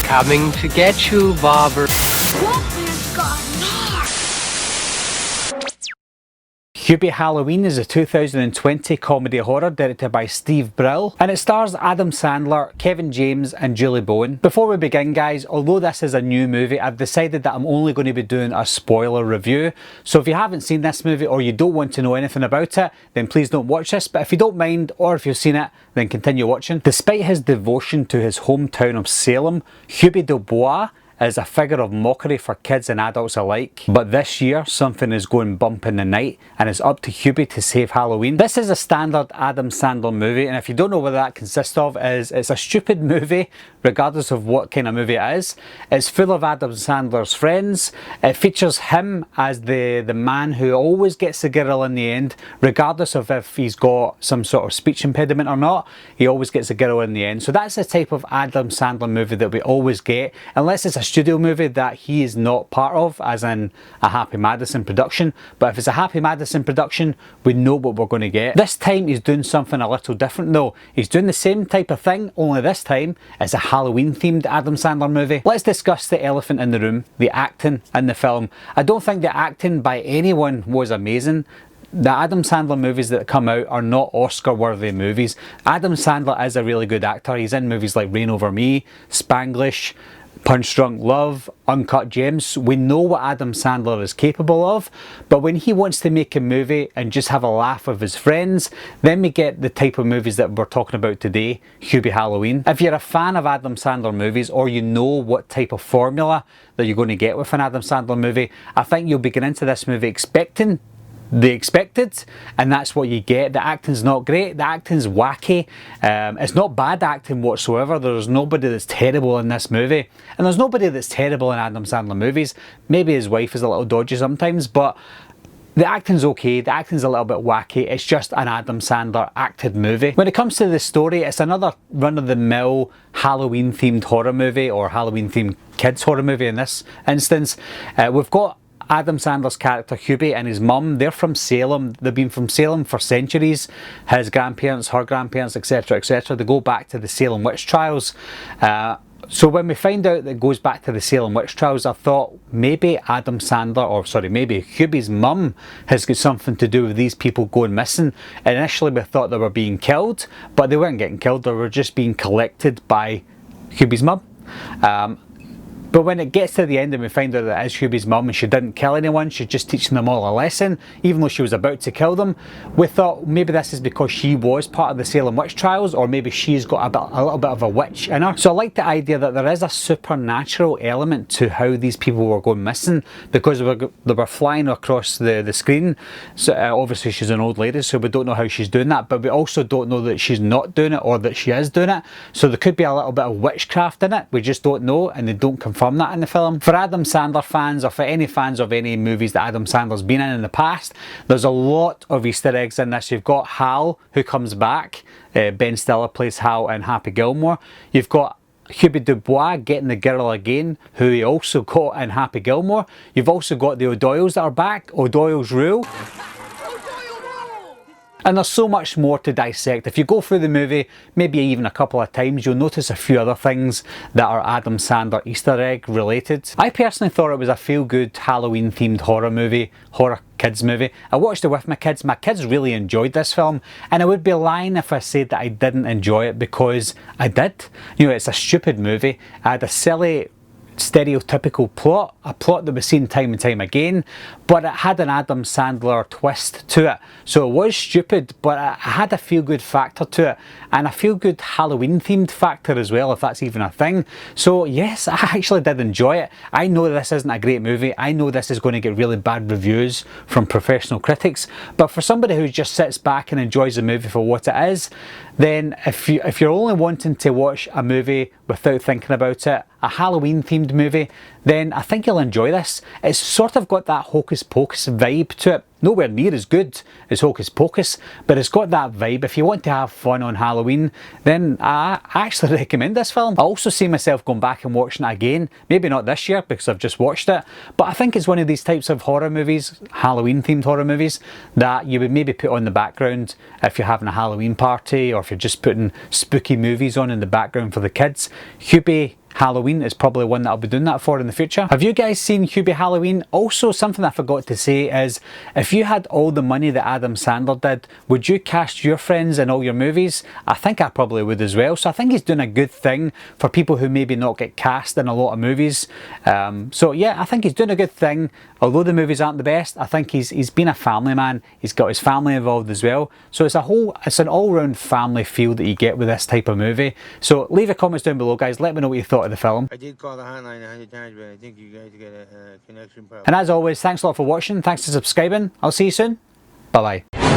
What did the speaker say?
Coming to get you, Bobber. Hubie Halloween is a 2020 comedy horror directed by Steve Brill, and it stars Adam Sandler, Kevin James and Julie Bowen. Before we begin guys, although this is a new movie, I've decided that I'm only going to be doing a spoiler review. So if you haven't seen this movie or you don't want to know anything about it, then please don't watch this. But if you don't mind, or if you've seen it, then continue watching. Despite his devotion to his hometown of Salem, Hubie Dubois is a figure of mockery for kids and adults alike. But this year, something is going bump in the night, and it's up to Hubie to save Halloween. This is a standard Adam Sandler movie, and if you don't know what that consists of, it's a stupid movie, regardless of what kind of movie it is. It's full of Adam Sandler's friends. It features him as the man who always gets the girl in the end, regardless of if he's got some sort of speech impediment or not. He always gets the girl in the end. So that's the type of Adam Sandler movie that we always get, unless it's a studio movie that he is not part of, as in a Happy Madison production. But if it's a Happy Madison production, we know what we're going to get. This time he's doing something a little different though. He's doing the same type of thing, only this time it's a Halloween themed Adam Sandler movie. Let's discuss the elephant in the room, the acting in the film. I don't think the acting by anyone was amazing. The Adam Sandler movies that come out are not Oscar-worthy movies. Adam Sandler is a really good actor. He's in movies like Reign Over Me, Spanglish, Punch Drunk Love, Uncut Gems. We know what Adam Sandler is capable of, but when he wants to make a movie and just have a laugh with his friends, then we get the type of movies that we're talking about today, Hubie Halloween. If you're a fan of Adam Sandler movies, or you know what type of formula that you're going to get with an Adam Sandler movie, I think you'll be going into this movie expecting the expected, and that's what you get. The acting's not great, the acting's wacky. It's not bad acting whatsoever. There's nobody that's terrible in this movie, and there's nobody that's terrible in Adam Sandler movies. Maybe his wife is a little dodgy sometimes, but the acting's okay, the acting's a little bit wacky. It's just an Adam Sandler acted movie. When it comes to the story, it's another run-of-the-mill Halloween themed horror movie, or Halloween themed kids horror movie in this instance. We've got Adam Sandler's character Hubie and his mum. They're from Salem. They've been from Salem for centuries. His grandparents, her grandparents, etc, etc. They go back to the Salem witch trials. So when we find out that it goes back to the Salem witch trials, I thought maybe maybe Hubie's mum has got something to do with these people going missing. And initially we thought they were being killed, but they weren't getting killed. They were just being collected by Hubie's mum. But when it gets to the end and we find out that it is Hubie's mum and she didn't kill anyone, she's just teaching them all a lesson, even though she was about to kill them, we thought maybe this is because she was part of the Salem witch trials, or maybe she's got a little bit of a witch in her. So I like the idea that there is a supernatural element to how these people were going missing, because they were flying across the screen. So obviously she's an old lady, so we don't know how she's doing that, but we also don't know that she's not doing it or that she is doing it. So there could be a little bit of witchcraft in it. We just don't know, and they don't confirm that in the film. For Adam Sandler fans, or for any fans of any movies that Adam Sandler's been in the past, there's a lot of Easter eggs in this. You've got Hal, who comes back. Ben Stiller plays Hal in Happy Gilmore. You've got Hubie Dubois getting the girl again, who he also got in Happy Gilmore. You've also got the O'Doyles that are back, O'Doyle's Rule. And there's so much more to dissect. If you go through the movie, maybe even a couple of times, you'll notice a few other things that are Adam Sandler Easter egg related. I personally thought it was a feel-good Halloween themed horror kids movie. I watched it with my kids. My kids really enjoyed this film, and I would be lying if I said that I didn't enjoy it, because I did. You know, it's a stupid movie. I had a silly stereotypical plot, a plot that we've seen time and time again, but it had an Adam Sandler twist to it. So it was stupid, but it had a feel-good factor to it, and a feel-good Halloween themed factor as well, if that's even a thing. So yes, I actually did enjoy it. I know this isn't a great movie. I know this is going to get really bad reviews from professional critics, but for somebody who just sits back and enjoys the movie for what it is, then if you're only wanting to watch a movie without thinking about it, a Halloween themed movie, then I think you'll enjoy this. It's sort of got that Hocus Pocus vibe to it. Nowhere near as good as Hocus Pocus, but it's got that vibe. If you want to have fun on Halloween, then I actually recommend this film. I also see myself going back and watching it again. Maybe not this year because I've just watched it, but I think it's one of these types of horror movies, Halloween themed horror movies, that you would maybe put on the background if you're having a Halloween party, or if you're just putting spooky movies on in the background for the kids. Hubie Halloween is probably one that I'll be doing that for in the future. Have you guys seen Hubie Halloween? Also, something I forgot to say is, if you had all the money that Adam Sandler did, would you cast your friends in all your movies? I think I probably would as well. So I think he's doing a good thing for people who maybe not get cast in a lot of movies. So yeah, I think he's doing a good thing. Although the movies aren't the best, I think he's been a family man. He's got his family involved as well. So it's an all-round family feel that you get with this type of movie. So leave your comments down below, guys. Let me know what you thought of the film. I did call the hotline 100 times, but I think you guys got a connection problem. And as always, thanks a lot for watching. Thanks for subscribing. I'll see you soon. Bye bye.